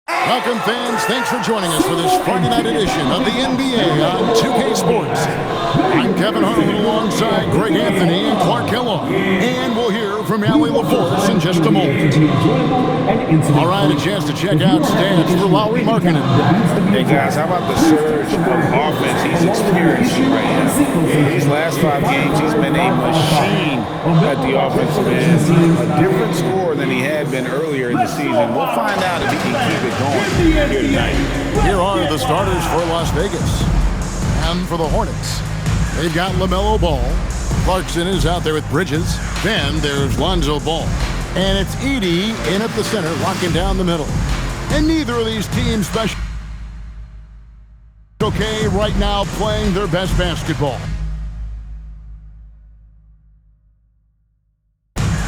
Welcome, fans. Thanks for joining us for this Friday night edition of the NBA on 2K Sports. I'm Kevin Harlan alongside Greg Anthony and Clark Kellogg. And we'll hear from Allie LaForce in just a moment. All right, a chance to check out stats for Lauri Markkanen. Hey, guys, how about the surge of offense he's experiencing right now? These last 5 games, he's been a machine at the offensive end. A different score than he had been earlier in the season. We'll find out if he can keep it going here tonight. Here are the starters for Las Vegas. And for the Hornets, they've got LaMelo Ball. Clarkson is out there with Bridges. Then there's Lonzo Ball. And it's Edey in at the center, locking down the middle. And neither of these teams special okay right now playing their best basketball.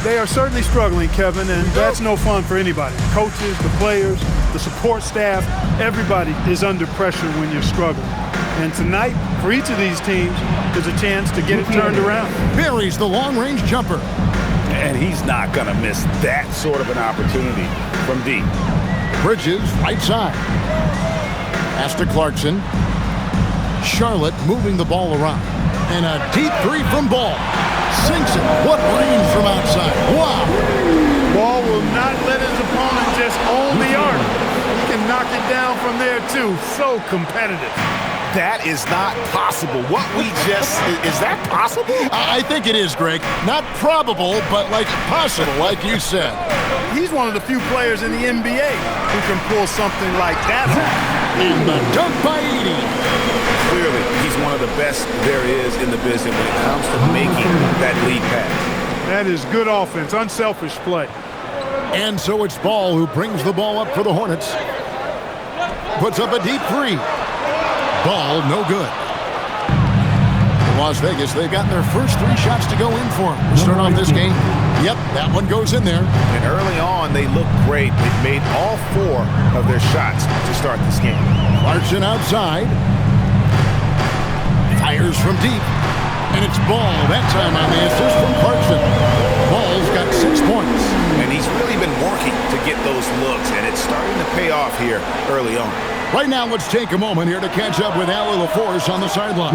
They are certainly struggling, Kevin, and that's no fun for anybody. Coaches, the players, the support staff, everybody is under pressure when you're struggling. And tonight, for each of these teams, there's a chance to get it turned around. Buries the long-range jumper. And he's not going to miss that sort of an opportunity from deep. Bridges, right side. Pass to Clarkson. Charlotte moving the ball around. And a deep three from Ball. Sinks it. What range from outside. Wow. Ball will not let his opponent just own the arc. He can knock it down from there, too. So competitive. That is not possible. What we just... Is that possible? I think it is, Greg. Not probable, but like possible, like you said. He's one of the few players in the NBA who can pull something like that off. And the dunk by Edey. Clearly, he's one of the best there is in the business when it comes to making that lead pass. That is good offense, unselfish play. And so it's Ball who brings the ball up for the Hornets. Puts up a deep three. Ball, no good. In Las Vegas, they've gotten their first 3 shots to go in for them. To start off this game, yep, that one goes in there. And early on, they looked great. They've made all 4 of their shots to start this game. Clarkson outside. Fires from deep. And it's Ball, that time on the assist from Clarkson. Ball's got 6 points. And he's really been working to get those looks, and it's starting to pay off here early on. Right now, let's take a moment here to catch up with Allie LaForce on the sideline.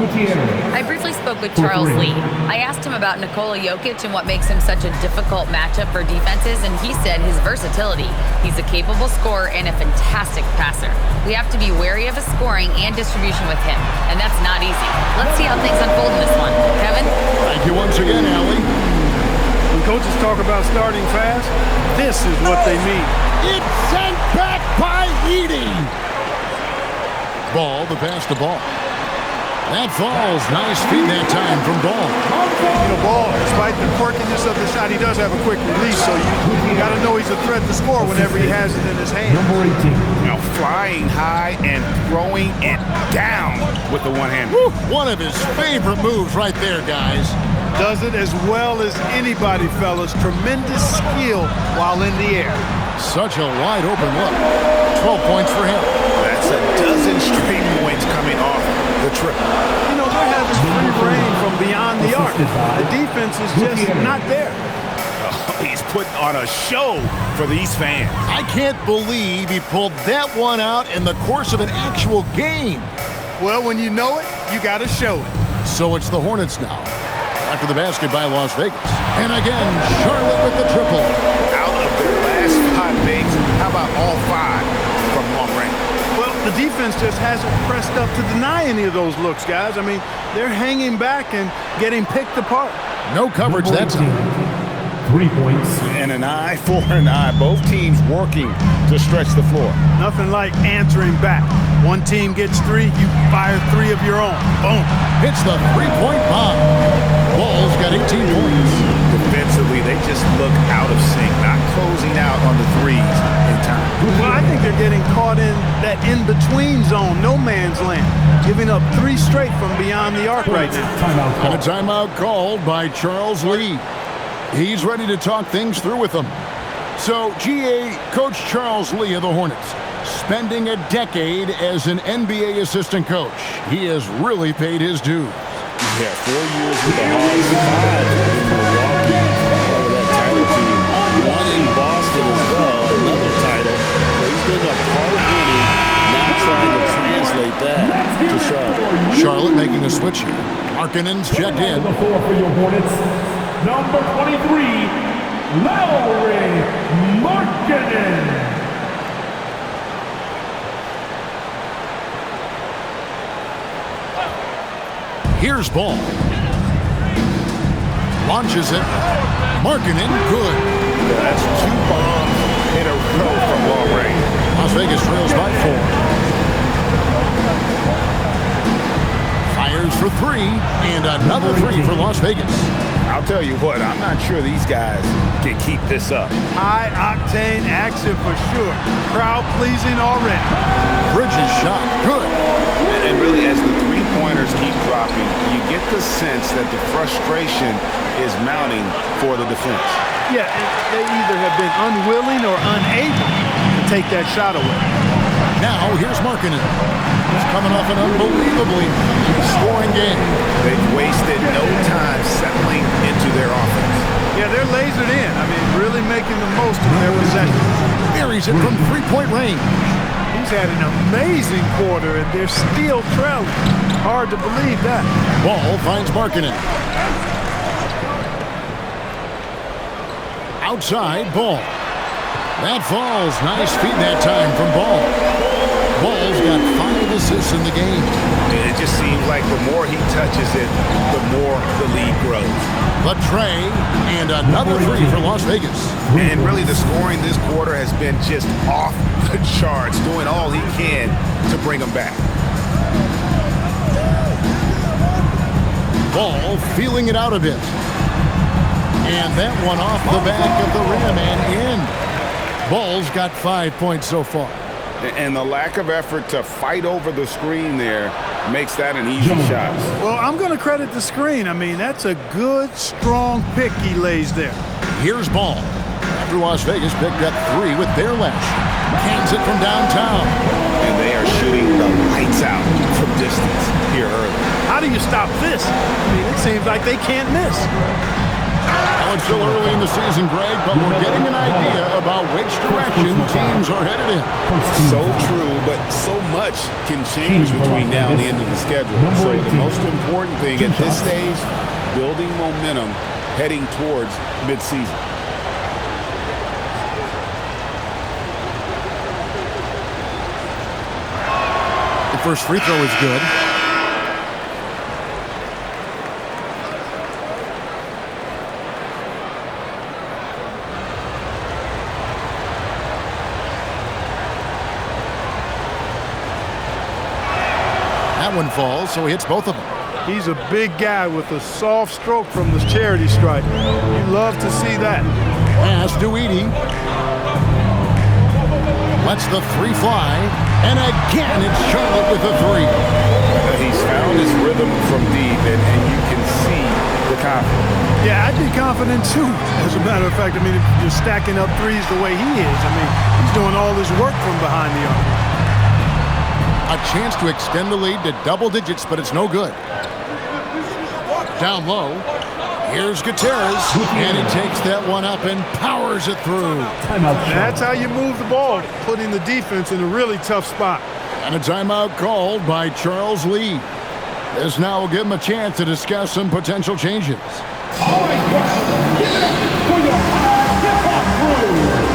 I briefly spoke with Charles Lee. I asked him about Nikola Jokic and what makes him such a difficult matchup for defenses, and he said his versatility. He's a capable scorer and a fantastic passer. We have to be wary of his scoring and distribution with him, and that's not easy. Let's see how things unfold in this one. Kevin? Thank you once again, Allie. When coaches talk about starting fast, this is what they mean. It's sent back by Edey. Ball, the pass to Ball. That falls. Nice feed that time from Ball. You know, Ball, despite the quirkiness of the shot, he does have a quick release, so you got to know he's a threat to score whenever he has it in his hand. Now flying high and throwing it down with the one-hand. One of his favorite moves right there, guys. Does it as well as anybody, fellas. Tremendous skill while in the air. Such a wide open look. 12 points for him. That's a dozen straight points coming off the trip. You know, they're having free reign from beyond the arc. The defense is just not there. He's putting on a show for these fans. I can't believe he pulled that one out in the course of an actual game. Well, when you know it, you got to show it. So it's the Hornets now. After the basket by Las Vegas. And again, Charlotte with the triple. Out of their last 5 games, how about all 5 from long range? Well, the defense just hasn't pressed up to deny any of those looks, guys. I mean, they're hanging back and getting picked apart. No coverage that time. 3 points. And an eye for an eye. Both teams working to stretch the floor. Nothing like answering back. One team gets 3, you fire 3 of your own. Boom. Hits the three-point bomb. Ball's got 18 points. Defensively, they just look out of sync, not closing out on the threes in time. Well, I think they're getting caught in that in-between zone, no man's land, giving up 3 straight from beyond the arc right now. And a timeout called by Charles Lee. He's ready to talk things through with them. So, GA, Coach Charles Lee of the Hornets, spending a decade as an NBA assistant coach. He has really paid his dues. Yeah, 4 years with the Hawks, 5 in Milwaukee, part of that title team. 1 in Boston as well, another title. So he's been a part of switch here. Markkanen's checked in. The floor for your Hornets, number 23, Lauri Markkanen. Here's Ball. Launches it. Markkanen, good. That's 2 bombs in a row from long range. Las Vegas trails by 4. Fires for 3, and another 3 for Las Vegas. I'll tell you what, I'm not sure these guys can keep this up. High-octane action for sure. Crowd-pleasing already. Bridges shot, good. And really, as the three-pointers keep dropping, you get the sense that the frustration is mounting for the defense. Yeah, and they either have been unwilling or unable to take that shot away. Now, here's Markkanen. He's coming off an unbelievably scoring game. They've wasted no time settling into their offense. Yeah, they're lasered in. I mean, really making the most of their possession. Buries it from three-point range. He's had an amazing quarter, and they're still trailing. Hard to believe that. Ball finds Markkanen. Outside, Ball. That falls. Nice feed that time from Ball. Ball's got 5 assists in the game. It just seems like the more he touches it, the more the lead grows. The tray, and another 3 for Las Vegas. And really, the scoring this quarter has been just off the charts, doing all he can to bring them back. Ball feeling it out a bit. And that one off the back of the rim and in. Ball's got 5 points so far. And the lack of effort to fight over the screen there makes that an easy shot. Well, I'm going to credit the screen. I mean, that's a good, strong pick he lays there. Here's Ball. After Las Vegas picked up 3 with their last shot. Cans it from downtown. And they are shooting the lights out from distance here early. How do you stop this? I mean, it seems like they can't miss. Well, it's still early in the season, Greg, but we're getting an idea about which direction teams are headed in. So true, but so much can change between now and the end of the schedule. So the most important thing at this stage, building momentum heading towards midseason. The first free throw is good. That one falls, so he hits both of them. He's a big guy with a soft stroke from the charity stripe. You love to see that. Pass Duidi. Lets the 3 fly. And again, it's Charlotte with the 3. He's found his rhythm from deep, and you can see the confidence. Yeah, I'd be confident too. As a matter of fact, I mean, if you're stacking up threes the way he is, I mean, he's doing all his work from behind the arc. A chance to extend the lead to double digits, but it's no good. Down low. Here's Gutierrez, and he takes that one up and powers it through. That's how you move the ball, putting the defense in a really tough spot. And a timeout called by Charles Lee. This now will give him a chance to discuss some potential changes. All right, guys, give it up for your hip-hop crew.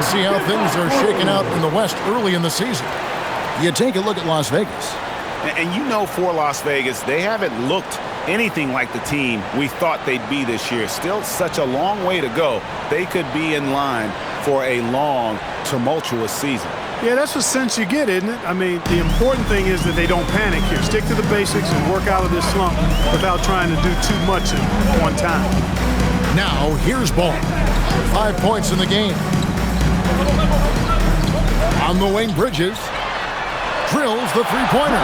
see how things are shaking out in the West early in the season. You take a look at Las Vegas. And you know, for Las Vegas, they haven't looked anything like the team we thought they'd be this year. Still such a long way to go. They could be in line for a long, tumultuous season. Yeah, that's the sense you get, isn't it? I mean, the important thing is that they don't panic here. Stick to the basics and work out of this slump without trying to do too much at one time. Now, here's Ball. 5 points in the game. On the wing, Bridges drills the three-pointer.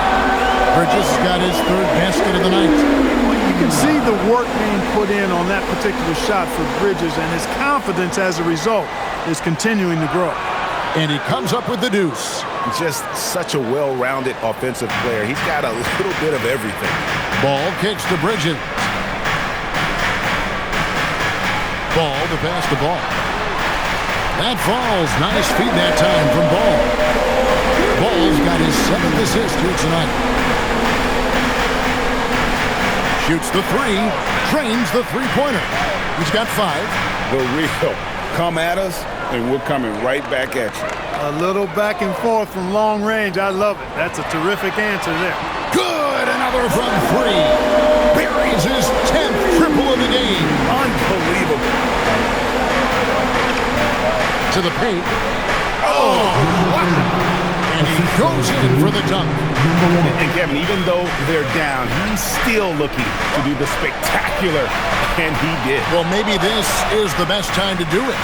Bridges got his third basket of the night. You can see the work being put in on that particular shot for Bridges, and his confidence as a result is continuing to grow. And he comes up with the deuce. Just such a well-rounded offensive player. He's got a little bit of everything. Ball kicks to Bridges. Ball to pass the ball. That falls. Nice feed that time from Ball. Ball's got his 7th assist here tonight. Shoots the three. Drains the three-pointer. He's got 5. The real. Come at us, and we're coming right back at you. A little back and forth from long range. I love it. That's a terrific answer there. Good. Another from 3. Buries his 10th triple of the game. Unbelievable. To the paint. Oh, wow. And he goes in for the dunk. And Kevin, even though they're down, he's still looking to do the spectacular, and he did. Well, maybe this is the best time to do it.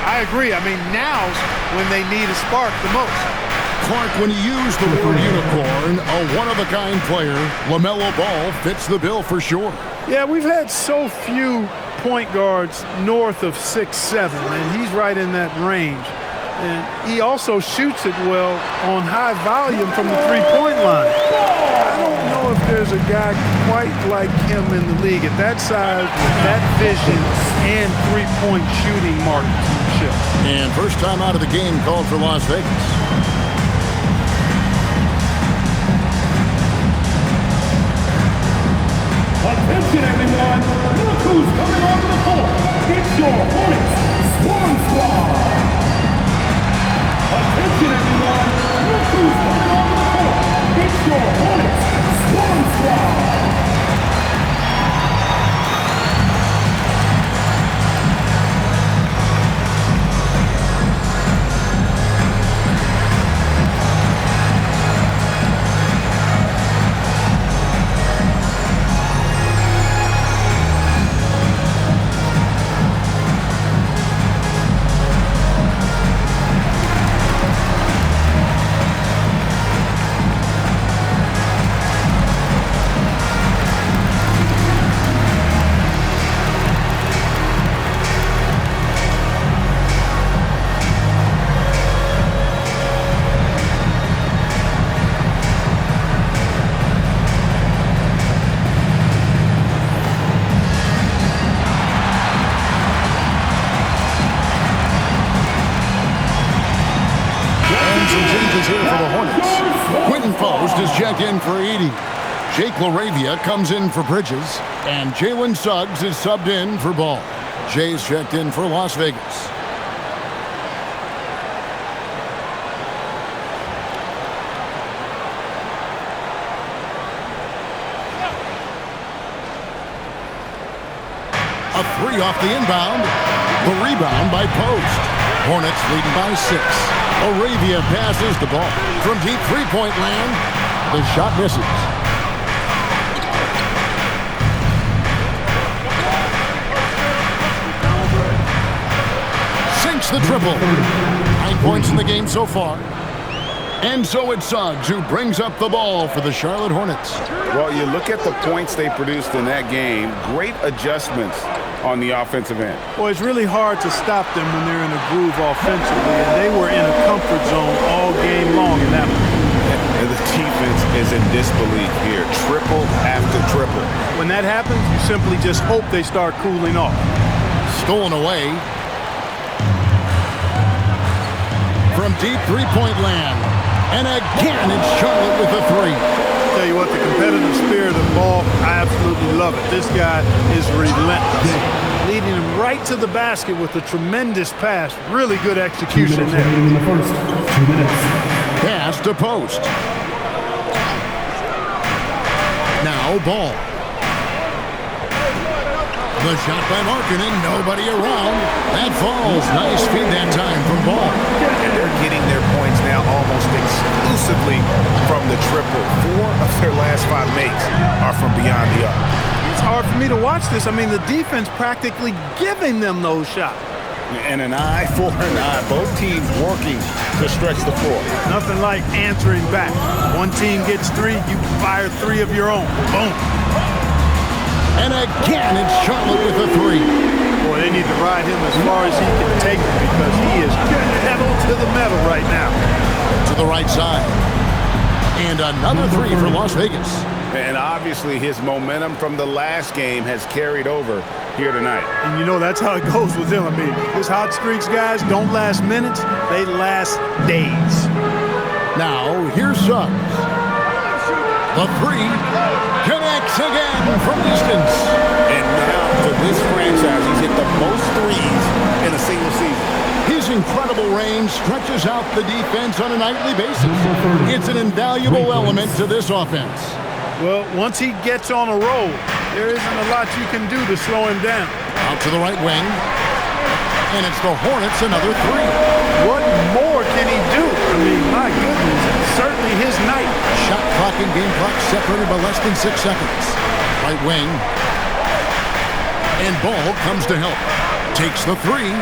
I agree. I mean, now's when they need a spark the most. Clark, when you use the word unicorn, a one-of-a-kind player, LaMelo Ball fits the bill for sure. Yeah, we've had so few point guards north of 6'7", and he's right in that range. And he also shoots it well on high volume from the three-point line. I don't know if there's a guy quite like him in the league at that size, with that vision and three-point shooting marksmanship. And first time out of the game called for Las Vegas. Attention, everyone. Look who's coming onto the court. It's your Hornets Swarm Squad. Attention, everyone. Look who's coming onto the court. It's your Hornets Swarm Squad. Checked in for Edey. Jake LaRavia comes in for Bridges, and Jalen Suggs is subbed in for Ball. Jay's checked in for Las Vegas. A 3 off the inbound. The rebound by Post. Hornets leading by 6. LaRavia passes the ball from deep three-point land. The shot misses. Sinks the triple. 9 points in the game so far. And so it's Suggs who brings up the ball for the Charlotte Hornets. Well, you look at the points they produced in that game. Great adjustments on the offensive end. Well, it's really hard to stop them when they're in a groove offensively, and they were in a comfort zone all game long in that one. And the defense is in disbelief here. Triple after triple. When that happens, you simply just hope they start cooling off. Stolen away. From deep three-point land. And again, it's Charlotte with a 3. Tell you what, the competitive spirit of Ball, I absolutely love it. This guy is relentless. leading him right to the basket with a tremendous pass. Really good execution there. In the first 2 minutes. Pass to post. Now Ball. The shot by Markkanen, nobody around. That falls. Nice feed that time from Ball. And they're getting their points now almost exclusively from the triple. 4 of their last 5 makes are from beyond the arc. It's hard for me to watch this. I mean, the defense practically giving them those shots. And an eye for an eye. Both teams working to stretch the floor. Nothing like answering back. One team gets 3, you fire 3 of your own. Boom. And again, it's Charlotte with a 3. Boy, they need to ride him as far as he can take it because he is pedal to the metal right now. To the right side. And another 3 for Las Vegas. And obviously his momentum from the last game has carried over here tonight. And you know, that's how it goes with him. I mean, his hot streaks, guys, don't last minutes. They last days. Now, here's Suggs. The 3 connects again from distance. And now for this franchise, he's hit the most threes in a single season. His incredible range stretches out the defense on a nightly basis. It's an invaluable element to this offense. Well, once he gets on a roll, there isn't a lot you can do to slow him down. Out to the right wing. And it's the Hornets, another 3. What more can he do? I mean, my goodness, it's certainly his night. Shot clock and game clock separated by less than 6 seconds. Right wing. And Ball comes to help. Takes the 3.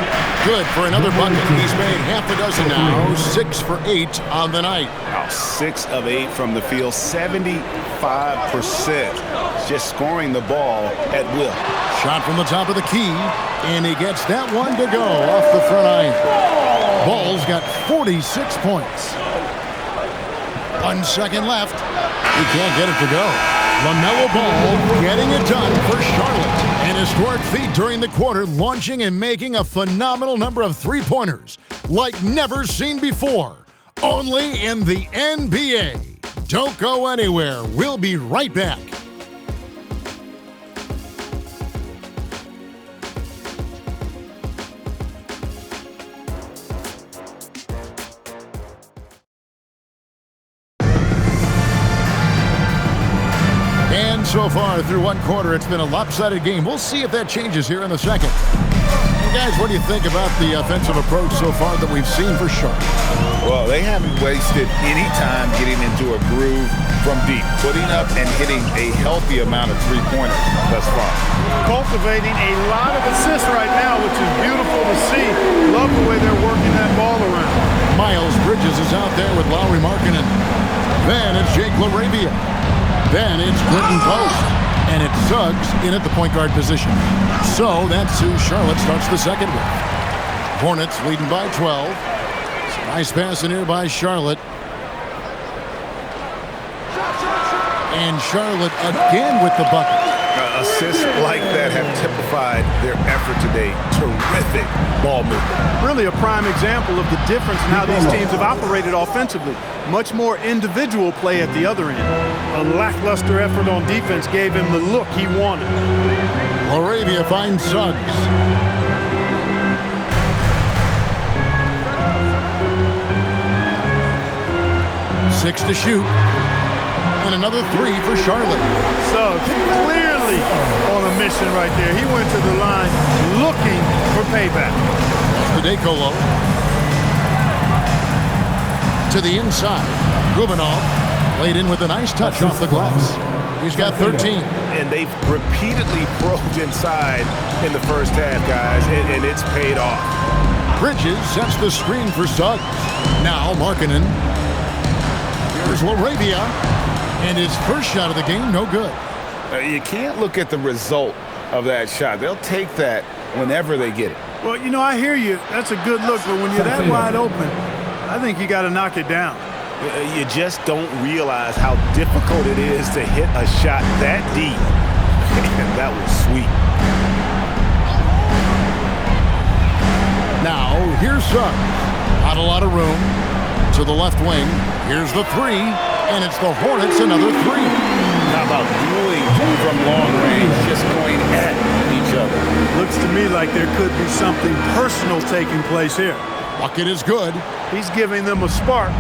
Good for another bucket. He's made half a dozen now. 6 for 8 on the night. Wow, 6 of 8 from the field, 75%. Just scoring the ball at will. Shot from the top of the key. And he gets that one to go off the front iron. Ball's got 46 points. 1 second left. He can't get it to go. LaMelo Ball getting it done for Charlotte. An historic feat during the quarter, launching and making a phenomenal number of three-pointers like never seen before. Only in the NBA. Don't go anywhere. We'll be right back. So far through one quarter, it's been a lopsided game. We'll see if that changes here in the second. Well, guys, what do you think about the offensive approach so far that we've seen for Charlotte? Well, they haven't wasted any time getting into a groove from deep, putting up and hitting a healthy amount of three-pointers thus far. Cultivating a lot of assists right now, which is beautiful to see. Love the way they're working that ball around. Miles Bridges is out there with Lauri Markkanen. Then it's Jake LaRavia. Then it's Clinton Post. And it's Suggs in at the point guard position. So that's who Charlotte starts the second with. Hornets leading by 12. Nice pass in here by Charlotte. And Charlotte again with the bucket. Assists like that have typified their effort today. Terrific ball movement. Really a prime example of the difference in how these teams have operated offensively. Much more individual play at the other end. A lackluster effort on defense gave him the look he wanted. LaRavia finds Suggs. Six to shoot. And another 3 for Charlotte. Suggs clearly on a mission right there. He went to the line looking for payback. That's the DeColo. To the inside. Rubenov laid in with a nice touch off the glass. He's got 13. And they've repeatedly probed inside in the first half, guys, and it's paid off. Bridges sets the screen for Suggs. Now Markkanen. Here's LaRavia. And his first shot of the game, no good. You can't look at the result of that shot. They'll take that whenever they get it. Well, you know, I hear you. That's a good look, but when you're that wide open, I think you got to knock it down. You just don't realize how difficult it is to hit a shot that deep. And that was sweet. Now, here's Suggs. Not a lot of room. To the left wing. Here's the 3. And it's the Hornets, another 3. How about dueling from long range, just going at each other? Looks to me like there could be something personal taking place here. Bucket is good. He's giving them a spark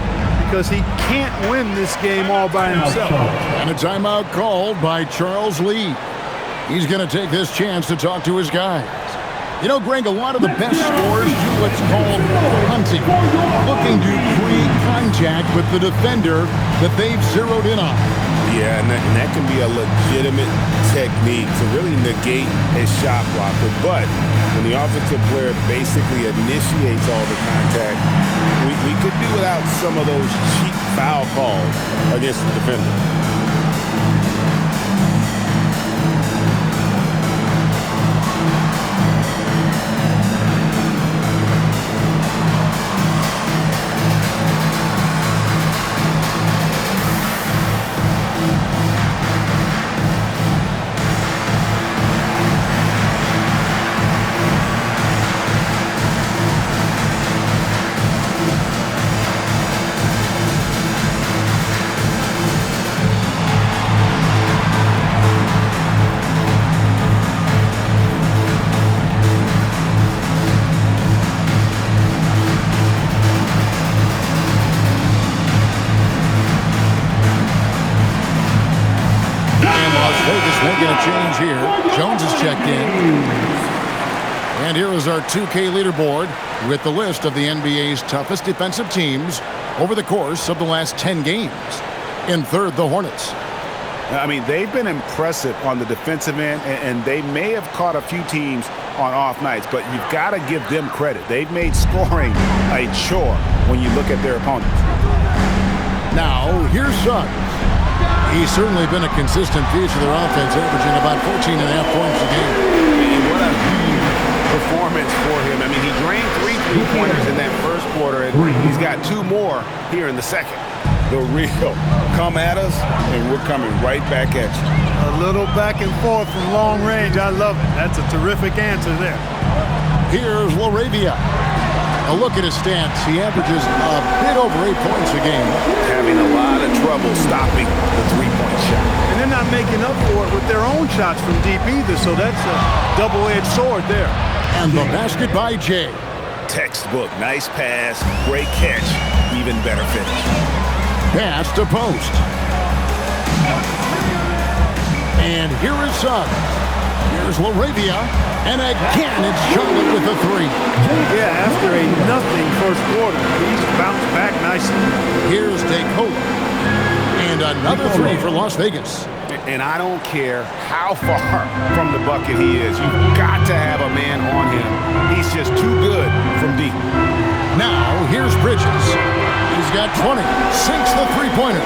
because he can't win this game all by himself. And a timeout called by Charles Lee. He's going to take this chance to talk to his guys. You know, Greg, a lot of the best scorers do what's called hunting, looking to create contact with the defender that they've zeroed in on. Yeah, and that can be a legitimate technique to really negate a shot blocker. But when the offensive player basically initiates all the contact, we could do without some of those cheap foul calls against the defender. Making a change here. Jones is checked in. And here is our 2K leaderboard with the list of the NBA's toughest defensive teams over the course of the last 10 games. In third, the Hornets. I mean, they've been impressive on the defensive end, and they may have caught a few teams on off nights, but you've got to give them credit. They've made scoring a chore when you look at their opponents. Now, here's Suggs. He's certainly been a consistent piece of their offense, averaging about 14.5 points a game. And what a huge performance for him. I mean, he drained 3 3-pointers in that first quarter, and he's got 2 more here in the second. The real come at us, and we're coming right back at you. A little back and forth from long range. I love it. That's a terrific answer there. Here's LaRavia. A look at his stats. He averages a bit over 8 points a game. Having a lot of trouble stopping the 3-point shot. And they're not making up for it with their own shots from deep either, so that's a double-edged sword there. And the basket by Jay. Textbook. Nice pass, great catch, even better finish. Pass to post. And here is Suggs. Here's LaRavia. And again, it's Charlotte with a 3. Yeah, after a nothing first quarter, he's bounced back nicely. Here's DeColo. And another 3 for Las Vegas. And I don't care how far from the bucket he is. You've got to have a man on him. He's just too good from deep. Now, here's Bridges. He's got 20. Sinks the 3-pointer.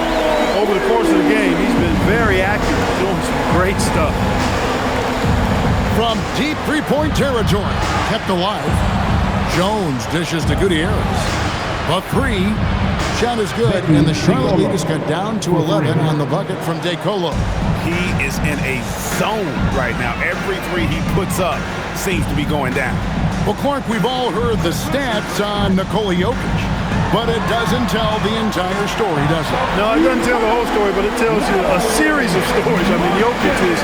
Over the course of the game, he's been very active, doing some great stuff. From deep 3-point territory, kept alive. Jones dishes to Gutierrez. The 3 shot is good, and the Charlotte lead is cut down to 11 on the bucket from DeColo. He is in a zone right now. Every 3 he puts up seems to be going down. Well, Clark, we've all heard the stats on Nikola Jokic, but it doesn't tell the entire story, does it? No, it doesn't tell the whole story, but it tells you a series of stories. I mean, Jokic is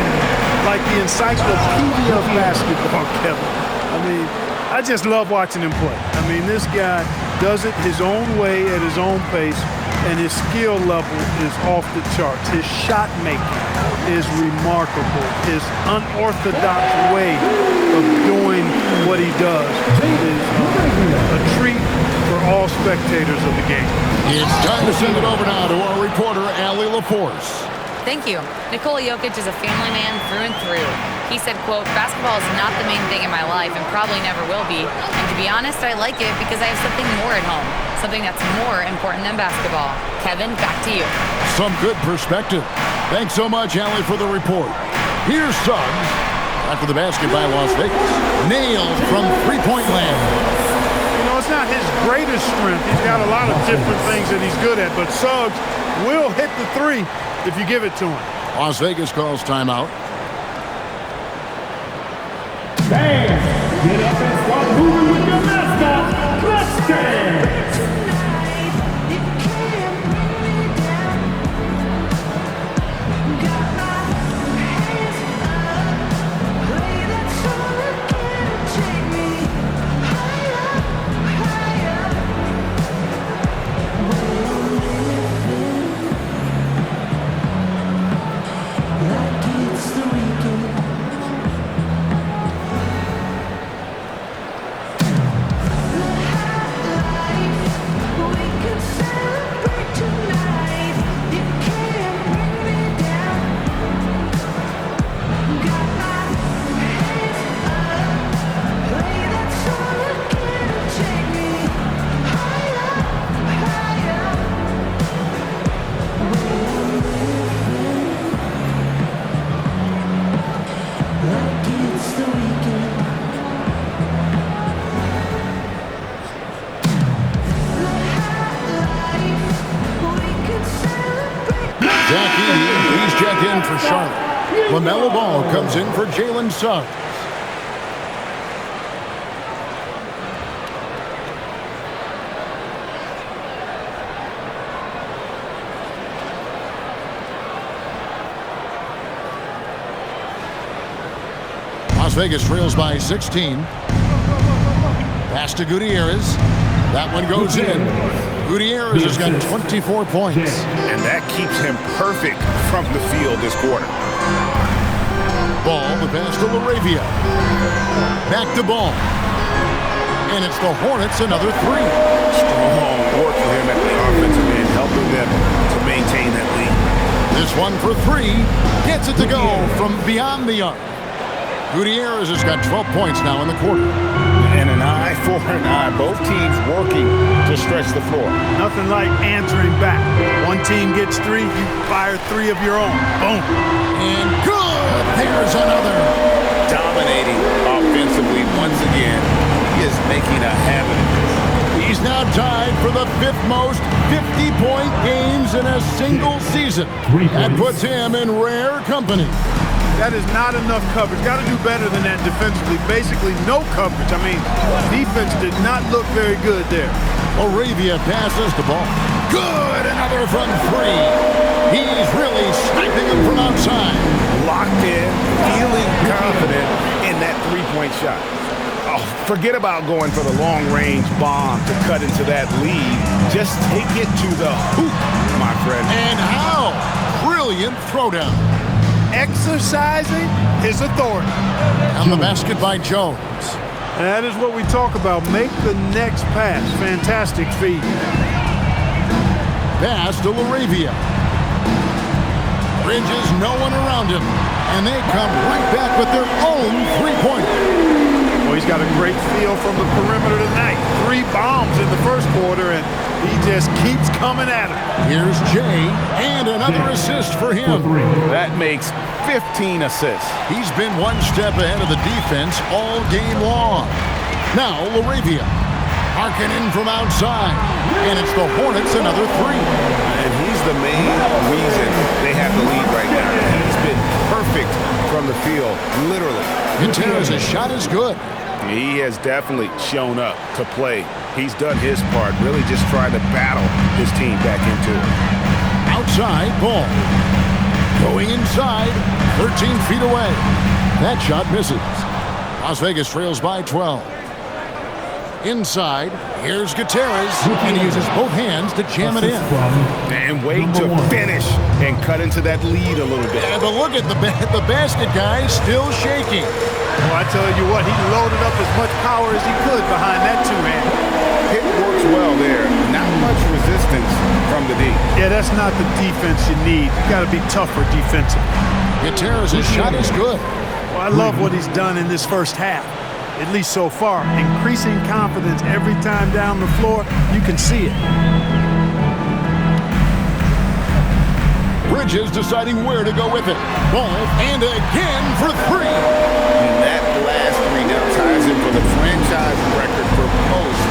like the encyclopedia of basketball, Kevin. I mean, I just love watching him play. I mean, this guy does it his own way at his own pace, and his skill level is off the charts. His shot making is remarkable. His unorthodox way of doing what he does is a treat for all spectators of the game. It's time to send it over now to our reporter, Allie LaForce. Thank you. Nikola Jokic is a family man through and through. He said, quote, "Basketball is not the main thing in my life and probably never will be. And to be honest, I like it because I have something more at home, something that's more important than basketball." Kevin, back to you. Some good perspective. Thanks so much, Allie, for the report. Here's Suggs. After the basket by Las Vegas. Nailed from 3-point land. You know, it's not his greatest strength. He's got a lot of different things that he's good at, but Suggs will hit the 3 if you give it to him. Las Vegas calls timeout. Fans, get up and start moving with your mascot. Let's dance! Charlotte. LaMelo Ball comes in for Jalen Suggs. Las Vegas trails by 16. Pass to Gutierrez. That one goes in. Gutierrez has got 24 points. And that keeps him perfect from the field this quarter. Ball, the pass to LaRavia. Back to Ball. And it's the Hornets, another three. Strong work for him at the offensive end, helping them to maintain that lead. This one for three. Gets it to go from beyond the arc. Gutierrez has got 12 points now in the quarter. And an eye for an eye. Both teams working to stretch the floor. Nothing like answering back. One team gets three, you fire three of your own. Boom. And good. There's another. Dominating offensively once again. He is making a habit of this. He's now tied for the fifth most 50-point games in a single season. That puts him in rare company. That is not enough coverage. Got to do better than that defensively. Basically, no coverage. I mean, defense did not look very good there. LaRavia passes the ball. Good, another from three. He's really sniping him from outside. Locked in, feeling confident in that three-point shot. Oh, forget about going for the long-range bomb to cut into that lead. Just take it to the hoop, my friend. And how? Brilliant throwdown. Exercising his authority. On the basket by Jones. That is what we talk about. Make the next pass. Fantastic feed. Pass to LaRavia. Bridges, no one around him. And they come right back with their own three-pointer. Well, he's got a great feel from the perimeter tonight. 3 bombs in the first quarter, and he just keeps coming at him. Here's Jay, and another assist for him. That makes 15 assists. He's been one step ahead of the defense all game long. Now LaRavia. Harkinen from outside. And it's the Hornets, another three. And he's the main reason they have the lead right now. He's been perfect from the field, literally. Gutierrez's shot is good. He has definitely shown up to play. He's done his part, really just trying to battle his team back into it. Outside, Ball. Going inside, 13 feet away. That shot misses. Las Vegas trails by 12. Inside, here's Gutierrez, and he uses both hands to jam it in. And wait to finish and cut into that lead a little bit. Yeah, but look at the basket guy still shaking. Well, I tell you what, he loaded up as much power as he could behind that two-hand. It works well there. Not much resistance from the D. Yeah, that's not the defense you need. You got to be tougher defensively. Gutierrez's shot is good. Well, I love what he's done in this first half, at least so far. Increasing confidence every time down the floor. You can see it. Bridges deciding where to go with it. Ball, and again for three. And that last three now ties him for the franchise record for most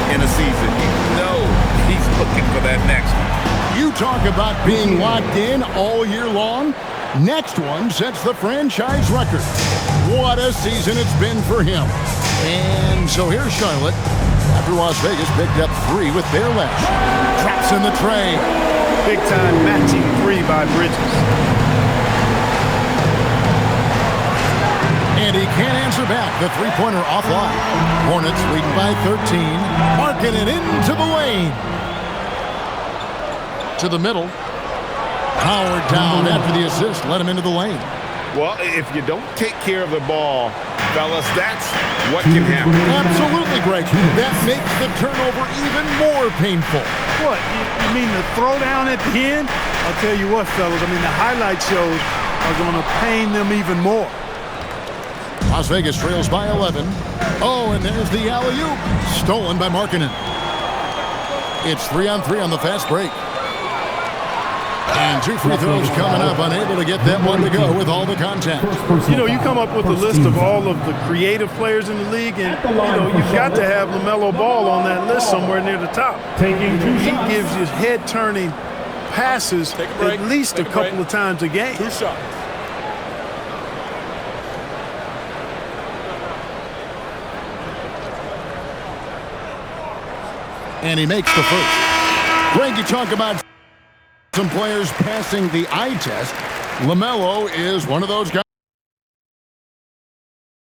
in a season. You know he's looking for that next one. You talk about being locked in all year long. Next one sets the franchise record. What a season it's been for him. And so here's Charlotte. After Las Vegas picked up 3 with their left. Traps in the tray. Big-time matching 3 by Bridges. And he can't answer back. The three-pointer offline. Hornets leading by 13. Marking it into the lane. To the middle. Howard down after the assist. Let him into the lane. Well, if you don't take care of the ball, fellas, that's what can happen. Absolutely, Greg. That makes the turnover even more painful. What? You mean the throwdown at the end? I'll tell you what, fellas. I mean, the highlight shows are going to pain them even more. Las Vegas trails by 11. Oh, and there's the alley-oop. Stolen by Markkanen. It's 3-on-3 on the fast break. And 2 free throws coming up, unable to get that one to go with all the contact. You know, you come up with a list of all of the creative players in the league, and, you know, you've got to have LaMelo Ball on that list somewhere near the top. He gives you head-turning passes at least a couple of times a game. and he makes the first. Greg, you talk about some players passing the eye test. LaMelo is one of those guys.